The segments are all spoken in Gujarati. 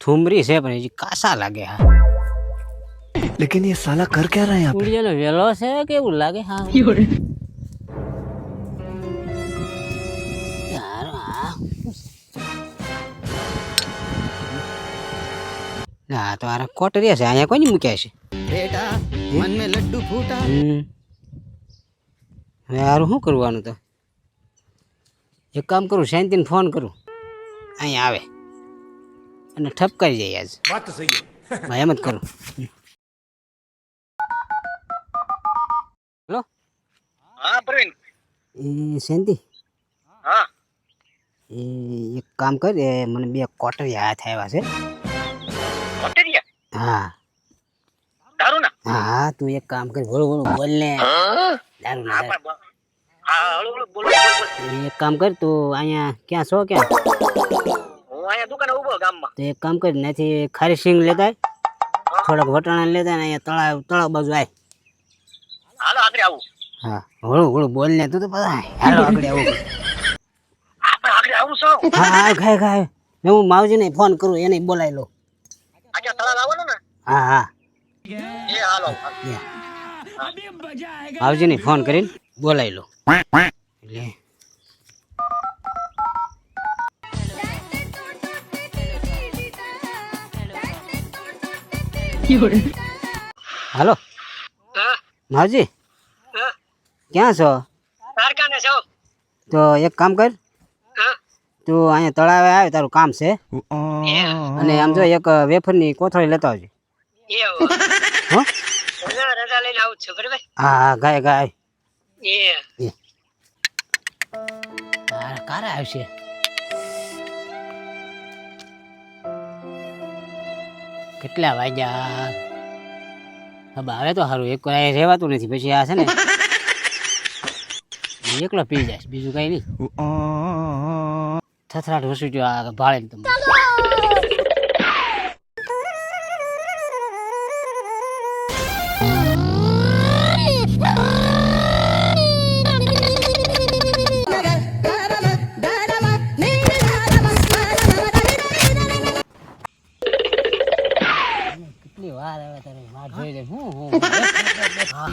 થુમરી છે પણ હજી કાસા લાગે હા लेकिन ये साला कर क्या रहा है यहाँ पे? ઉડિયાનો વેલો છે કેવું લાગે હા યાર હા ના તો આ કોટરિયા છે અહીંયા કોની મૂક્યા છે बेटा मन में लड्डू फूटा હવે હારું શું કરવાનું તો એક કામ કરું શાંતિને ફોન કરું અહીંયા આવે અને ઠપકારી જાય આજ વાત તો સહી એમ જ કરું હેલો हाँ प्रवीण એ શાંતિ हाँ એ એક કામ કર એ મને બે કોટરિયા હાથ આવ્યા છે ऑस्ट्रेलिया હા दारू ना હા તું એક કામ કર બોલ બોલ બોલ ને દારૂ ના દારૂ. हाँ हळू हळू बोल बोल એક કામ કર તું અહીંયા ક્યાં છો ક્યાં હું અહીંયા દુકાને ઉભો ગામમાં તો એક કામ કર ત્યાંથી ખારી સિંગ લેતા આય, થોડાક વટાણા લેતા આય ને અહીંયા તળાવ બાજુ આય હાલો આગળ આવું હા હળું હળું બોલ ને તું તો પતા હાલો આગળ આવું આપણે આગળ આવું છો હા હા ખાય ખાય હું માવજીને ફોન કરું એને બોલાવી લો આજે તળાવ આવવાનું ને હા હા એ હાલો માવજીને ફોન કરીને બોલાવી લો એટલે હાલો હા માવજી હા ક્યાં છો તારકાને છો તો એક કામ કર હા તું અહીંયા તળાવે આવે તારું કામ છે એ અને આમ જો એક વેફરની કોથળી લેતા આવજે હો રજા રજા લઈને આવું છું બરાબર હા હા ગાય ગાય એ કારા આવશે કેટલા વાગ્યા હવે આવે તો સારું એક વાર રહેવાતું નથી પછી આ છે ને એકલો પી જાય બીજું કઈ નહીં થથરાટ વસુટ્યો આ ભાળે ને તમને કેટલી વાર આવે તારે વાત જોઈ લે હું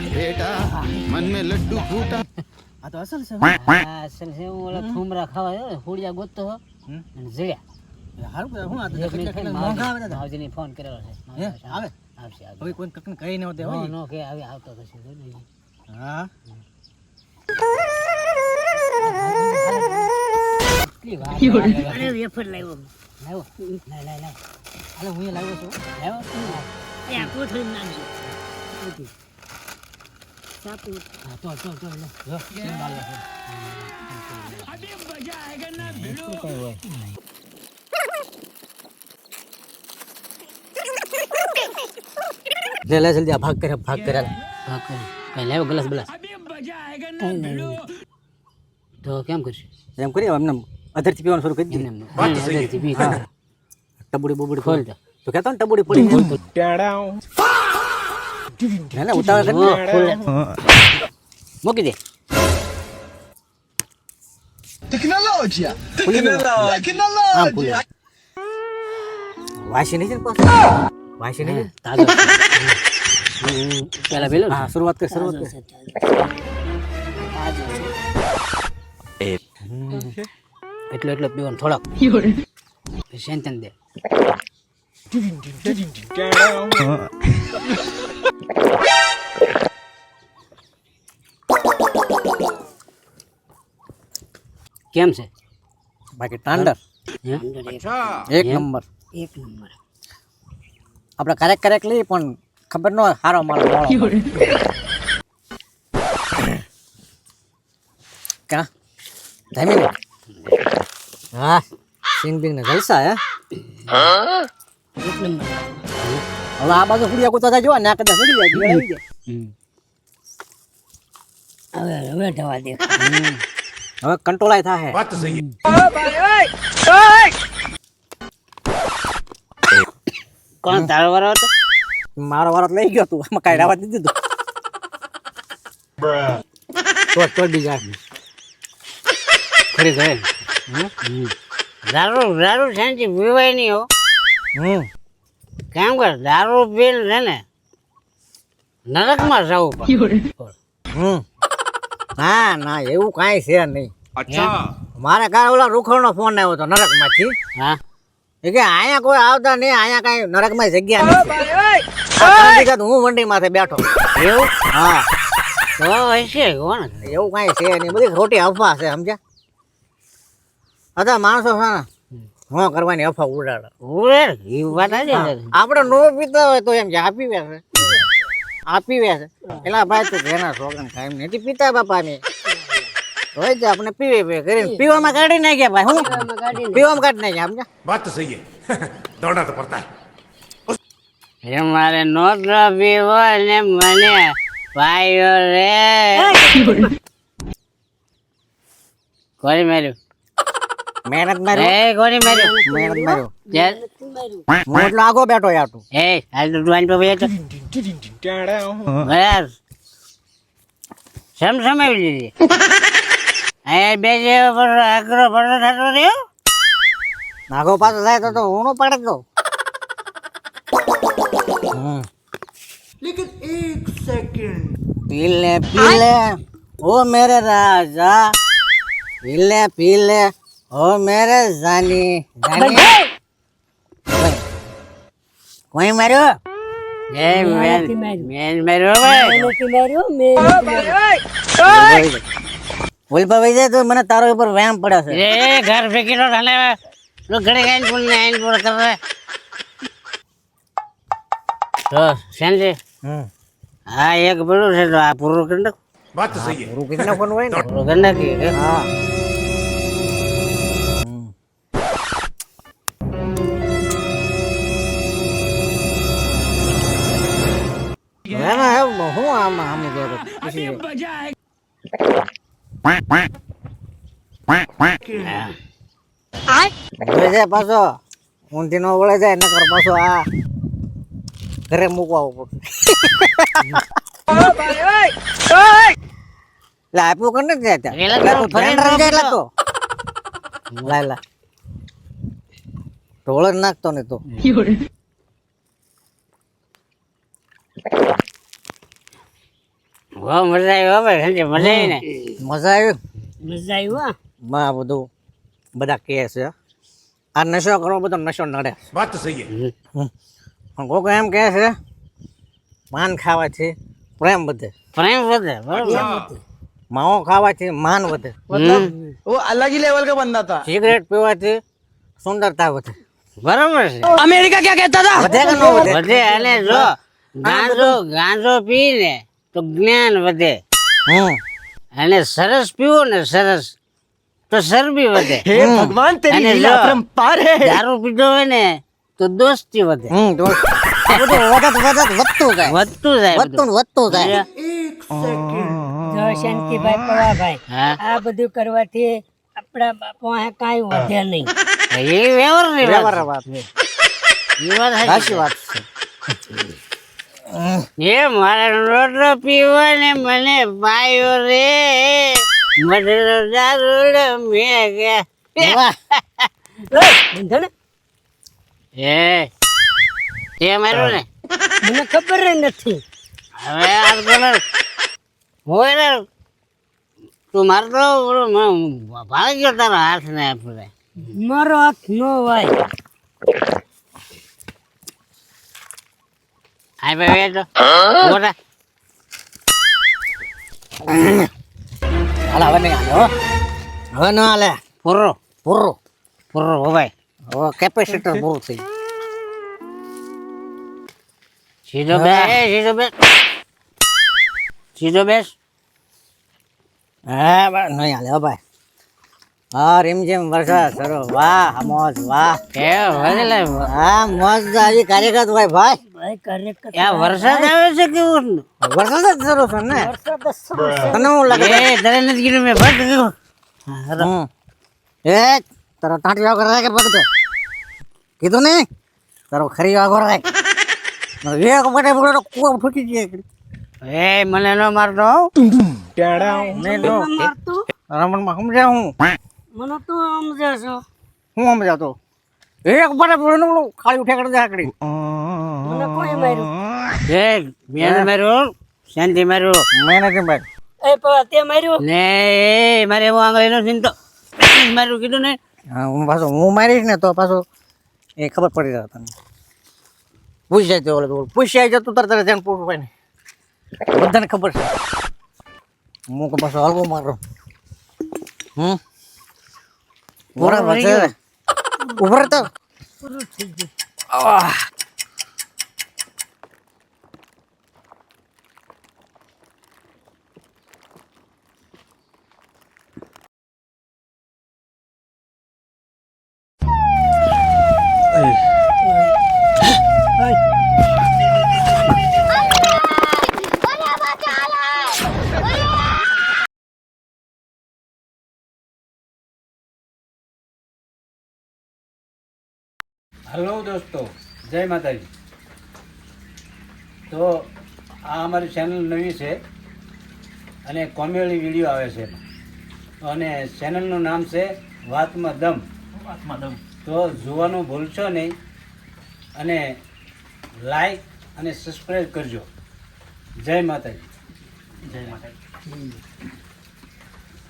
बेटा मन में लड्डू फूटा આ તો અસલ છે અસલ છે હું ઓલા થુમરા ખાવા આવ્યો હોડિયા ગોતતો હો અને જડ્યા હારું કે હું આ તો એક મિનિટ કેટલા મોંઘા આવે દાદા. માવજીને ફોન કરેલો છે હે, આવે? આવશે આવશે હવે કોઈ કકને કહી ન દે નો હોય નો કે આવી આવતો થશે જો ને. હા કેટલી વાર અરે વેફર લાવ્યો લાવ્યો લાય લાય લાય હાલો હું એ લાવ્યો છું લાવ્યો અહીંયા કોથળી નાખજો સાપુ હા તો લે જો સિંગાલ છે અબે મજા આયેગા ના ભીડો કઈ હોય લે લે જલ્દી આ ભાગ કરે કઈ લાવ્યો ગ્લાસ બલાસ તો કેમ કરશું એમ કરી એમને અધરથી પીવાનું શરૂ કરી દે એમને ટબુડી બબુડી ખોલ ખોલ દે. તો કહેતો ને ટબુડી પડી ના ઉતાવળ કરી ખોલ દે. મૂકી દે આમ ખુલે વાસી નહીં છે ને પાછું વાસી નહીં તાજો પેલા પેલો હા શરૂઆત કર એટલો પીવાનું થોડાક સેન્તન દે કેમ છે બાકી ટાંડર હે? એક નંબર એક નંબર આપણે ક્યારેક લઈએ પણ ખબર ન હોય સારો માલ ક્યાં ધમી લે હા સિંગ બિંગ ને જલસા હે એક નંબર હવે આ બાજુ ફૂડિયા કૂતા થાય જો ને આ કદાચ ફૂડી જાય જીવડ આવી જાય હવે ઢવા દે હવે કંટ્રોલાય થાય કોણ તારો વારો હતો મારો વારો તો લઈ ગયો તું આમાં કાંઈ રાવા દીધું તો બીજા ખરી ખરે રારું રારું શાંતિ વિવાય નહીં હો કેમ કે દારૂ પીને છે ને નરકમાં જવું પડે. ના ના એવું કાંઈ છે નહીં. મારે કાંઈ ઓલા રૂખડનો ફોન આવ્યો હતો નરકમાંથી. હા એ કે અહીંયા કોઈ આવતા નહીં, અહીંયા કાંઈ નરકમાં જગ્યા નથી. હું વંડી માથે બેઠો. એવું હા તો હશે કોણ એવું કાંઈ છે નહીં, બધી ખોટી અફવા છે સમજ્યા. અત્યારે માણસો છે ને હું કરવાની અફવા ઉડાડે. ઉરે એ વાત આજે આપણે નો પીતા હોય તો એમ કે આપી વેસે પેલા ભાઈ તો ઘેરના છોકરા કાયમ નથી પીતા બાપા ને હોય તો આપણે પીવે કરીને પીવામાં કાઢી નાખ્યા ભાઈ. હું પીવામાં કાઢી નાખ્યા સમજ્યા. बात तो सही है दौड़ना तो पड़ता है એ મારે નોટ પીવો ને મને ભાઈઓ રે કોની માર્યું મહેનત માર્યો, એ કોની માર્યું મહેનત માર્યો. ચાલ હું એટલો આગો બેઠો યાર તું. એ હાલ તો ડુવાન પર બેઠો બરાબર સમસાવી લીધી અહીંયા બે જે આગ્રહ પડો થતો રહ્યો નાગો પાછો થાય તો હું નો પાડે તો. पी ले ओ मेरे राजा, पी ले ओ मेरे जानी जानी. कोई मारो એ મેન માર્યો ભાઈ બોલ ભાઈ જાય તો મને તારો ઉપર વ્યાયામ પડે છે. એ ઘર ફેંકી લો ઢાલે લો ઘરે ગાઈન ફૂલ ને આઈન પર કરે તો સંજય હા એક પડ્યું છે તો આ પૂરું કરી નાખ बात तो सही है પૂરું કરી નાખવાનું હોય ને. પૂરું કરી નાખી હા હું આમાં આમ જાય પાછો ઊંધી નો વળે જાય નકર પાછો આ ઘરે મૂકવા પડે. લે આપ્યું કર ને ત્યાં તો લાય ઢોળ જ નાખતો ને તો. બહુ મજા આવી હો ભાઈ સંજય મજા આવી ને મજા આવી. મજા આવી હો માં બધું બધા કહે છે આ નશો કરવો બધો નશો નડે. बात तो सही है પણ કોક એમ કહે છે માન ખાવાથી પ્રેમ વધે, પ્રેમ વધે બરોબર માવો ખાવાથી માન વધે, वो अलग ही लेवल का बंदा था સિગરેટ પીવાથી સુંદરતા વધે. બરોબર છે अमेरिका क्या कहता था વધે કે ન વધે? વધે અને જો ગાંજો પી ને તો જ્ઞાન વધે અને સરસ પીવો ને સરસ તો ચરબી વધે. भगवान અને જો पार है દારૂ પીધો હોય ને તો દોસ્તી વધે દોસ્ત આ બધું વધતું જાય, વધતું જાય બધું. વધતું જાય. જો શાંતિભાઈ પવાભાઈ હા આ બધું કરવાથી આપણા બાપો કાંઈ વધે નહીં. એ વ્યવહારની વાત વ્યવહાર છે. વાત છે. એ વાત સાચી સાચી. વાત છે. એ મારા રોટલો પીવો ને મને પાયો રે મધરો દારૂડો મેં વાહ. બંધો ને એ તે માર્યું ને મને ખબર જ નથી. હવે આ પેલો હોય ને તું મારતો ભાગ ગયો તારા હાથ ને આપણે મારો હાથ નો વાય. આ ભાઈ તો મોટા હાલ હવે નહીં હાલે હો. હવે ન હાલે. પૂરો પૂરું પૂરો હો ભાઈ હવે કેપેસિટર પૂરું થઈ ગયું. સીધો બે સીધો બે સીધો બેસ હા બસ નહીં હાલે હો ભાઈ. હા રીમઝીમ વરસાદ સરો વાહ મોજ વાહ. એ વરેલે હા મોજ આવી કાર્યગત હોય ભાઈ. ભાઈ ખરેખર આ વરસાદ આવે છે કેવું વરસાદ જ શરૂ છે ને તને શું લાગે? એ તને નથી કીધું મેં ભટ કીધું એ તારો ટાંટી વાગો રાખ ભગત કીધું ને તારો ખરી વાગો રાખ એક બટે બગડો કુવો ફૂટી જાય. એ મને ન મારતો હો. નહીં તો મારતું રમણમાં સમજાવું મને તો સમજે છો. હું સમજાતો એક બટે પૂરું ખાલી ઉઠે કરી દે આકડી મને કોઈ માર્યું એ મેં માર્યો શાંતિ માર્યો મેં નથી ભાઈ એ પવા તે માર્યું ને એ મારે એવો આંગળીનો ચિંતો માર્યું કીધું ને હા હું મારીશ ને તો પાછું એ ખબર પડી જાય તને પૂછાય તો પૂછાય છે તું તારે ધ્યાન પૂરું ભાઈ ને બધાને ખબર છે હું કે પાછો હલવો મારો બરાબર છે ઉભર તો હલો દોસ્તો જય માતાજી. તો આ અમારી ચેનલ નવી છે અને કોમેડી વિડીયો આવે છે અને ચેનલનું નામ છે વાતમાં દમ. તો જોવાનું ભૂલશો નહીં અને લાઈક અને સબસ્ક્રાઈબ કરજો. જય માતાજી.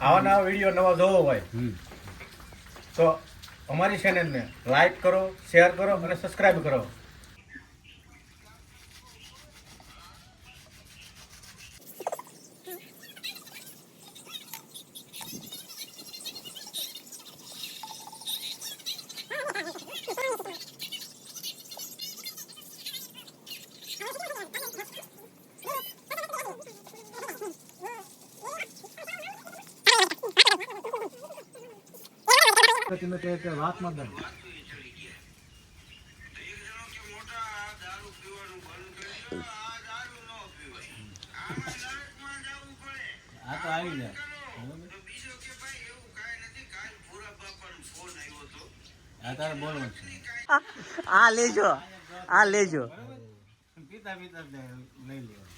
આવા નવા વિડીયો નવા જોવો હોય તો અમારી ચેનલને લાઈક કરો, શેર કરો અને સબસ્ક્રાઇબ કરો. વાતમાં દમ. આ તો આવી જાય. આ તારે બોલવું છે. આ લેજો આ લેજો પીતા પીતા લઈ લેવા.